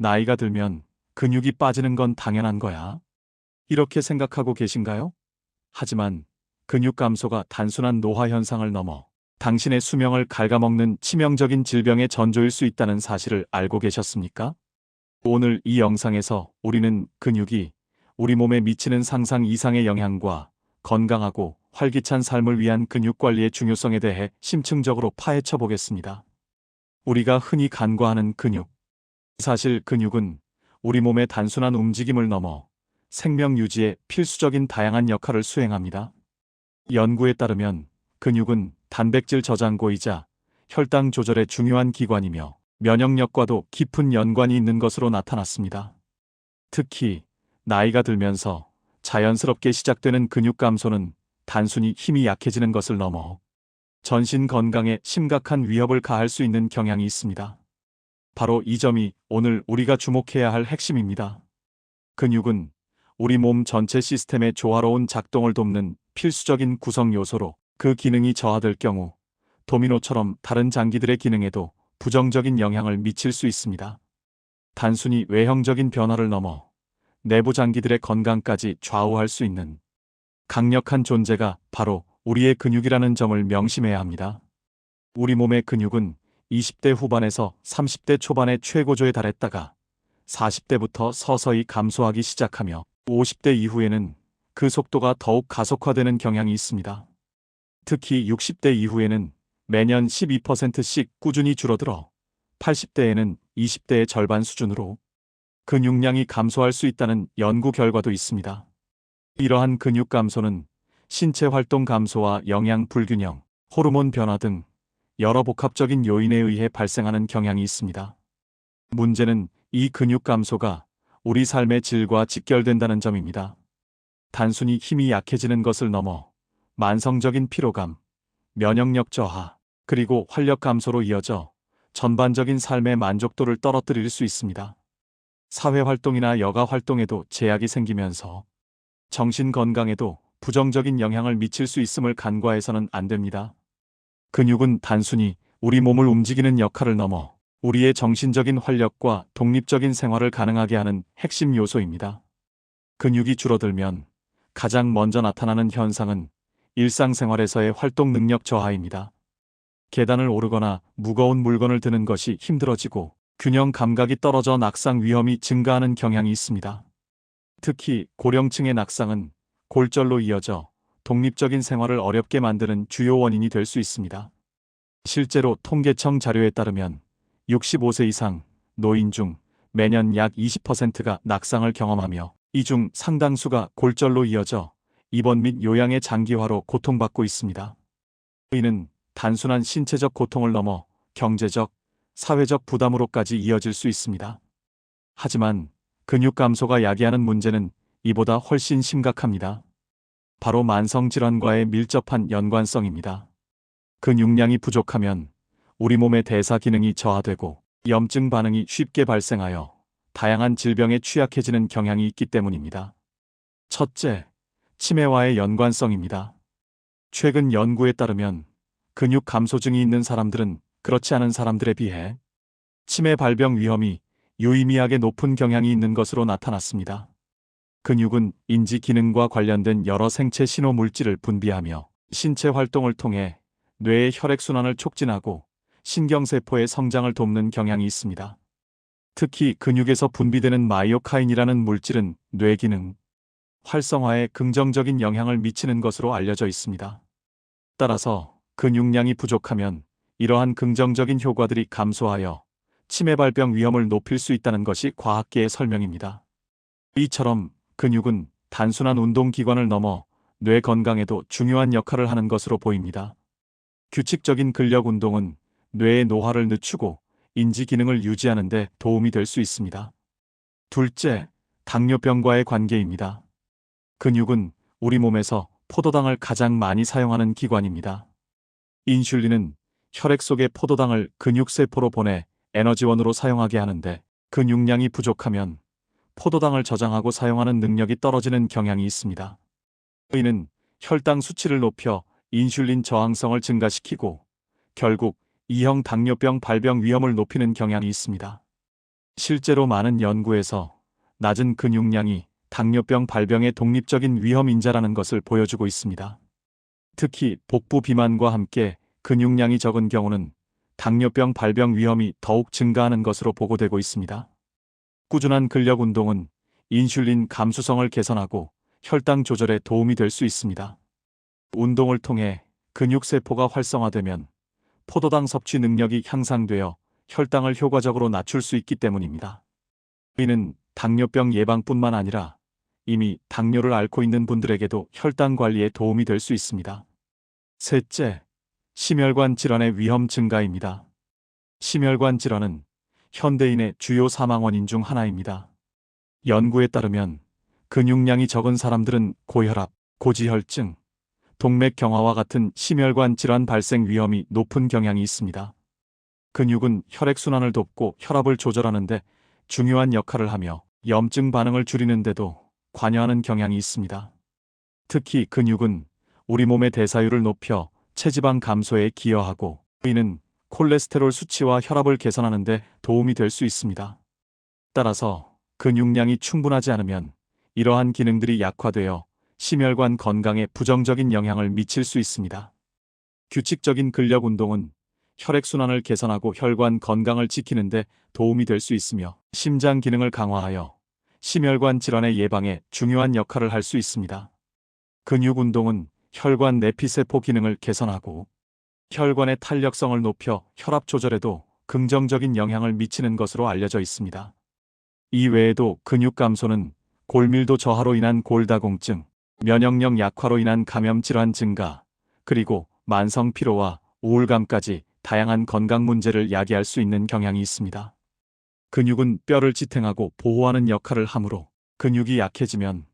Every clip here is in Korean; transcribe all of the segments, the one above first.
나이가 들면 근육이 빠지는 건 당연한 거야. 이렇게 생각하고 계신가요? 하지만 근육 감소가 단순한 노화 현상을 넘어 당신의 수명을 갉아먹는 치명적인 질병의 전조일 수 있다는 사실을 알고 계셨습니까? 오늘 이 영상에서 우리는 근육이 우리 몸에 미치는 상상 이상의 영향과 건강하고 활기찬 삶을 위한 근육 관리의 중요성에 대해 심층적으로 파헤쳐 보겠습니다. 우리가 흔히 간과하는 근육. 사실 근육은 우리 몸의 단순한 움직임을 넘어 생명 유지에 필수적인 다양한 역할을 수행합니다. 연구에 따르면 근육은 단백질 저장고이자 혈당 조절에 중요한 기관이며 면역력과도 깊은 연관이 있는 것으로 나타났습니다. 특히 나이가 들면서 자연스럽게 시작되는 근육 감소는 단순히 힘이 약해지는 것을 넘어 전신 건강에 심각한 위협을 가할 수 있는 경향이 있습니다. 바로 이 점이 오늘 우리가 주목해야 할 핵심입니다. 근육은 우리 몸 전체 시스템의 조화로운 작동을 돕는 필수적인 구성 요소로 그 기능이 저하될 경우 도미노처럼 다른 장기들의 기능에도 부정적인 영향을 미칠 수 있습니다. 단순히 외형적인 변화를 넘어 내부 장기들의 건강까지 좌우할 수 있는 강력한 존재가 바로 우리의 근육이라는 점을 명심해야 합니다. 우리 몸의 근육은 20대 후반에서 30대 초반의 최고조에 달했다가 40대부터 서서히 감소하기 시작하며 50대 이후에는 그 속도가 더욱 가속화되는 경향이 있습니다. 특히 60대 이후에는 매년 12%씩 꾸준히 줄어들어 80대에는 20대의 절반 수준으로 근육량이 감소할 수 있다는 연구 결과도 있습니다. 이러한 근육 감소는 신체 활동 감소와 영양 불균형, 호르몬 변화 등 여러 복합적인 요인에 의해 발생하는 경향이 있습니다. 문제는 이 근육 감소가 우리 삶의 질과 직결된다는 점입니다. 단순히 힘이 약해지는 것을 넘어 만성적인 피로감, 면역력 저하, 그리고 활력 감소로 이어져 전반적인 삶의 만족도를 떨어뜨릴 수 있습니다. 사회 활동이나 여가 활동에도 제약이 생기면서 정신 건강에도 부정적인 영향을 미칠 수 있음을 간과해서는 안 됩니다. 근육은 단순히 우리 몸을 움직이는 역할을 넘어 우리의 정신적인 활력과 독립적인 생활을 가능하게 하는 핵심 요소입니다. 근육이 줄어들면 가장 먼저 나타나는 현상은 일상생활에서의 활동 능력 저하입니다. 계단을 오르거나 무거운 물건을 드는 것이 힘들어지고 균형 감각이 떨어져 낙상 위험이 증가하는 경향이 있습니다. 특히 고령층의 낙상은 골절로 이어져 독립적인 생활을 어렵게 만드는 주요 원인이 될 수 있습니다. 실제로 통계청 자료에 따르면 65세 이상 노인 중 매년 약 20%가 낙상을 경험하며 이 중 상당수가 골절로 이어져 입원 및 요양의 장기화로 고통받고 있습니다. 이는 단순한 신체적 고통을 넘어 경제적, 사회적 부담으로까지 이어질 수 있습니다. 하지만 근육 감소가 야기하는 문제는 이보다 훨씬 심각합니다. 바로 만성질환과의 밀접한 연관성입니다. 근육량이 부족하면 우리 몸의 대사 기능이 저하되고 염증 반응이 쉽게 발생하여 다양한 질병에 취약해지는 경향이 있기 때문입니다. 첫째, 치매와의 연관성입니다. 최근 연구에 따르면 근육 감소증이 있는 사람들은 그렇지 않은 사람들에 비해 치매 발병 위험이 유의미하게 높은 경향이 있는 것으로 나타났습니다. 근육은 인지 기능과 관련된 여러 생체 신호 물질을 분비하며 신체 활동을 통해 뇌의 혈액순환을 촉진하고 신경세포의 성장을 돕는 경향이 있습니다. 특히 근육에서 분비되는 마이오카인이라는 물질은 뇌 기능, 활성화에 긍정적인 영향을 미치는 것으로 알려져 있습니다. 따라서 근육량이 부족하면 이러한 긍정적인 효과들이 감소하여 치매 발병 위험을 높일 수 있다는 것이 과학계의 설명입니다. 이처럼 근육은 단순한 운동기관을 넘어 뇌 건강에도 중요한 역할을 하는 것으로 보입니다. 규칙적인 근력 운동은 뇌의 노화를 늦추고 인지 기능을 유지하는 데 도움이 될 수 있습니다. 둘째, 당뇨병과의 관계입니다. 근육은 우리 몸에서 포도당을 가장 많이 사용하는 기관입니다. 인슐린은 혈액 속의 포도당을 근육세포로 보내 에너지원으로 사용하게 하는데 근육량이 부족하면 포도당을 저장하고 사용하는 능력이 떨어지는 경향이 있습니다. 이는 혈당 수치를 높여 인슐린 저항성을 증가시키고 결국 2형 당뇨병 발병 위험을 높이는 경향이 있습니다. 실제로 많은 연구에서 낮은 근육량이 당뇨병 발병의 독립적인 위험 인자라는 것을 보여주고 있습니다. 특히 복부 비만과 함께 근육량이 적은 경우는 당뇨병 발병 위험이 더욱 증가하는 것으로 보고되고 있습니다. 꾸준한 근력 운동은 인슐린 감수성을 개선하고 혈당 조절에 도움이 될 수 있습니다. 운동을 통해 근육세포가 활성화되면 포도당 섭취 능력이 향상되어 혈당을 효과적으로 낮출 수 있기 때문입니다. 이는 당뇨병 예방뿐만 아니라 이미 당뇨를 앓고 있는 분들에게도 혈당 관리에 도움이 될 수 있습니다. 셋째, 심혈관 질환의 위험 증가입니다. 심혈관 질환은 현대인의 주요 사망 원인 중 하나입니다. 연구에 따르면 근육량이 적은 사람들은 고혈압, 고지혈증, 동맥경화와 같은 심혈관 질환 발생 위험이 높은 경향이 있습니다. 근육은 혈액순환을 돕고 혈압을 조절하는 데 중요한 역할을 하며 염증 반응을 줄이는 데도 관여하는 경향이 있습니다. 특히 근육은 우리 몸의 대사율을 높여 체지방 감소에 기여하고 이는 콜레스테롤 수치와 혈압을 개선하는 데 도움이 될 수 있습니다. 따라서 근육량이 충분하지 않으면 이러한 기능들이 약화되어 심혈관 건강에 부정적인 영향을 미칠 수 있습니다. 규칙적인 근력 운동은 혈액순환을 개선하고 혈관 건강을 지키는 데 도움이 될 수 있으며 심장 기능을 강화하여 심혈관 질환의 예방에 중요한 역할을 할 수 있습니다. 근육 운동은 혈관 내피세포 기능을 개선하고 혈관의 탄력성을 높여 혈압 조절에도 긍정적인 영향을 미치는 것으로 알려져 있습니다. 이 외에도 근육 감소는 골밀도 저하로 인한 골다공증, 면역력 약화로 인한 감염 질환 증가, 그리고 만성 피로와 우울감까지 다양한 건강 문제를 야기할 수 있는 경향이 있습니다. 근육은 뼈를 지탱하고 보호하는 역할을 하므로 근육이 약해지면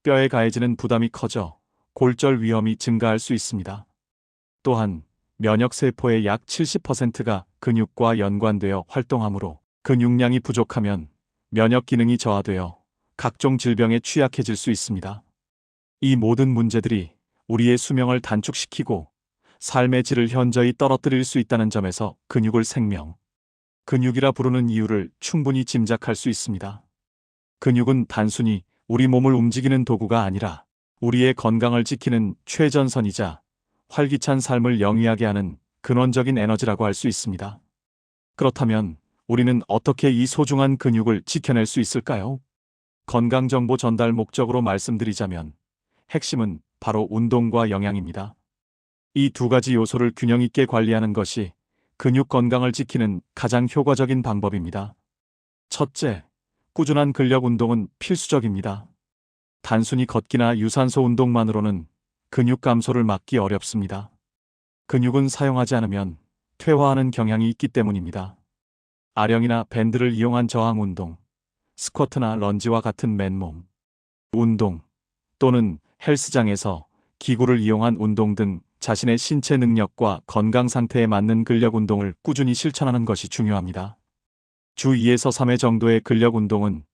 뼈에 가해지는 부담이 커져 골절 위험이 증가할 수 있습니다. 또한 면역세포의 약 70%가 근육과 연관되어 활동하므로 근육량이 부족하면 면역 기능이 저하되어 각종 질병에 취약해질 수 있습니다. 이 모든 문제들이 우리의 수명을 단축시키고 삶의 질을 현저히 떨어뜨릴 수 있다는 점에서 근육을 생명, 근육이라 부르는 이유를 충분히 짐작할 수 있습니다. 근육은 단순히 우리 몸을 움직이는 도구가 아니라 우리의 건강을 지키는 최전선이자 활기찬 삶을 영위하게 하는 근원적인 에너지라고 할 수 있습니다. 그렇다면 우리는 어떻게 이 소중한 근육을 지켜낼 수 있을까요? 건강정보 전달 목적으로 말씀드리자면 핵심은 바로 운동과 영양입니다. 이 두 가지 요소를 균형 있게 관리하는 것이 근육 건강을 지키는 가장 효과적인 방법입니다. 첫째, 꾸준한 근력 운동은 필수적입니다. 단순히 걷기나 유산소 운동만으로는 근육 감소를 막기 어렵습니다. 근육은 사용하지 않으면 퇴화하는 경향이 있기 때문입니다. 아령이나 밴드를 이용한 저항 운동, 스쿼트나 런지와 같은 맨몸 운동, 또는 헬스장에서 기구를 이용한 운동 등 자신의 신체 능력과 건강 상태에 맞는 근력 운동을 꾸준히 실천하는 것이 중요합니다. 주 2에서 3회 정도의 근력 운동은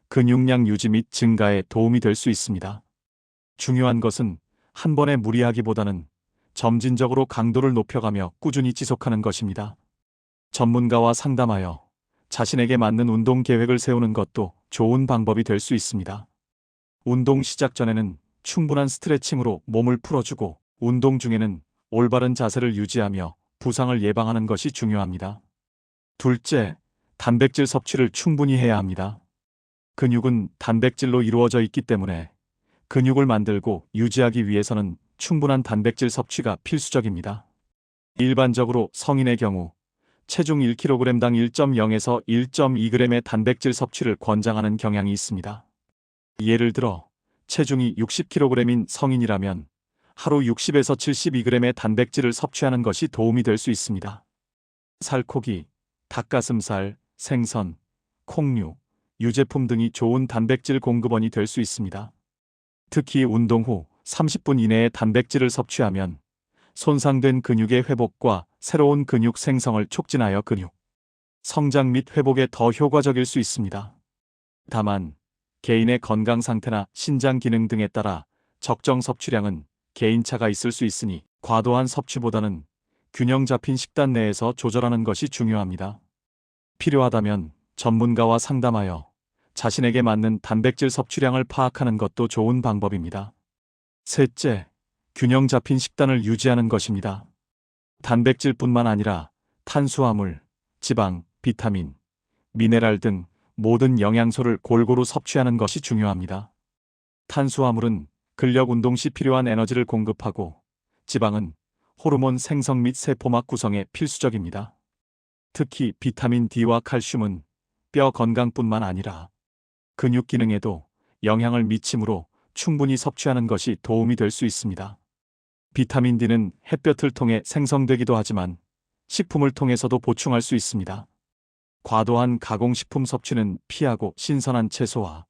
근육량 유지 및 증가에 도움이 될 수 있습니다. 중요한 것은 한 번에 무리하기보다는 점진적으로 강도를 높여가며 꾸준히 지속하는 것입니다. 전문가와 상담하여 자신에게 맞는 운동 계획을 세우는 것도 좋은 방법이 될 수 있습니다. 운동 시작 전에는 충분한 스트레칭으로 몸을 풀어주고 운동 중에는 올바른 자세를 유지하며 부상을 예방하는 것이 중요합니다. 둘째, 단백질 섭취를 충분히 해야 합니다. 근육은 단백질로 이루어져 있기 때문에 근육을 만들고 유지하기 위해서는 충분한 단백질 섭취가 필수적입니다. 일반적으로 성인의 경우 체중 1kg당 1.0에서 1.2g의 단백질 섭취를 권장하는 경향이 있습니다. 예를 들어 체중이 60kg인 성인이라면 하루 60에서 72g의 단백질을 섭취하는 것이 도움이 될 수 있습니다. 살코기, 닭가슴살, 생선, 콩류, 유제품 등이 좋은 단백질 공급원이 될 수 있습니다. 특히 운동 후 30분 이내에 단백질을 섭취하면 손상된 근육의 회복과 새로운 근육 생성을 촉진하여 근육 성장 및 회복에 더 효과적일 수 있습니다. 다만 개인의 건강 상태나 신장 기능 등에 따라 적정 섭취량은 개인차가 있을 수 있으니 과도한 섭취보다는 균형 잡힌 식단 내에서 조절하는 것이 중요합니다. 필요하다면 전문가와 상담하여 자신에게 맞는 단백질 섭취량을 파악하는 것도 좋은 방법입니다. 셋째, 균형 잡힌 식단을 유지하는 것입니다. 단백질뿐만 아니라 탄수화물, 지방, 비타민, 미네랄 등 모든 영양소를 골고루 섭취하는 것이 중요합니다. 탄수화물은 근력 운동 시 필요한 에너지를 공급하고, 지방은 호르몬 생성 및 세포막 구성에 필수적입니다. 특히 비타민 D와 칼슘은 뼈 건강뿐만 아니라 근육 기능에도 영향을 미치므로 충분히 섭취하는 것이 도움이 될 수 있습니다. 비타민 D는 햇볕을 통해 생성되기도 하지만 식품을 통해서도 보충할 수 있습니다. 과도한 가공식품 섭취는 피하고 신선한 채소와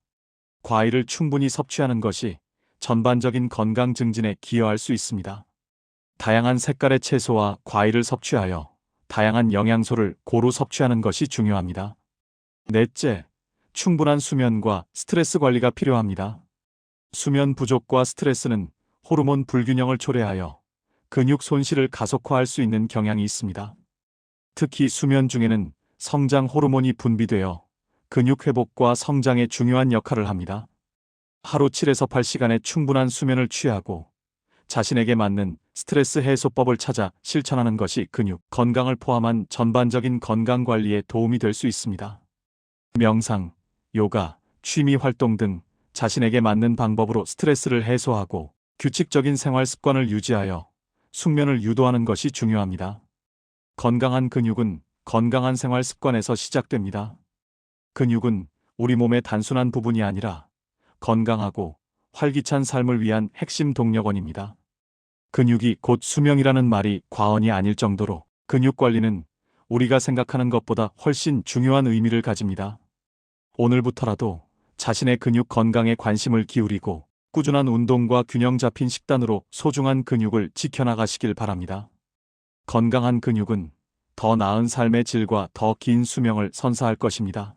과일을 충분히 섭취하는 것이 전반적인 건강 증진에 기여할 수 있습니다. 다양한 색깔의 채소와 과일을 섭취하여 다양한 영양소를 고루 섭취하는 것이 중요합니다. 넷째, 충분한 수면과 스트레스 관리가 필요합니다. 수면 부족과 스트레스는 호르몬 불균형을 초래하여 근육 손실을 가속화할 수 있는 경향이 있습니다. 특히 수면 중에는 성장 호르몬이 분비되어 근육 회복과 성장에 중요한 역할을 합니다. 하루 7에서 8시간의 충분한 수면을 취하고 자신에게 맞는 스트레스 해소법을 찾아 실천하는 것이 근육 건강을 포함한 전반적인 건강 관리에 도움이 될 수 있습니다. 명상, 요가, 취미 활동 등 자신에게 맞는 방법으로 스트레스를 해소하고 규칙적인 생활 습관을 유지하여 숙면을 유도하는 것이 중요합니다. 건강한 근육은 건강한 생활 습관에서 시작됩니다. 근육은 우리 몸의 단순한 부분이 아니라 건강하고 활기찬 삶을 위한 핵심 동력원입니다. 근육이 곧 수명이라는 말이 과언이 아닐 정도로 근육 관리는 우리가 생각하는 것보다 훨씬 중요한 의미를 가집니다. 오늘부터라도 자신의 근육 건강에 관심을 기울이고 꾸준한 운동과 균형 잡힌 식단으로 소중한 근육을 지켜나가시길 바랍니다. 건강한 근육은 더 나은 삶의 질과 더 긴 수명을 선사할 것입니다.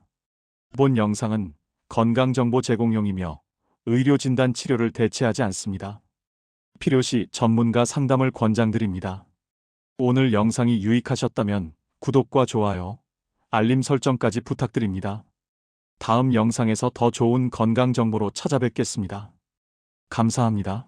본 영상은 건강정보 제공용이며 의료 진단 치료를 대체하지 않습니다. 필요시 전문가 상담을 권장드립니다. 오늘 영상이 유익하셨다면 구독과 좋아요, 알림 설정까지 부탁드립니다. 다음 영상에서 더 좋은 건강 정보로 찾아뵙겠습니다. 감사합니다.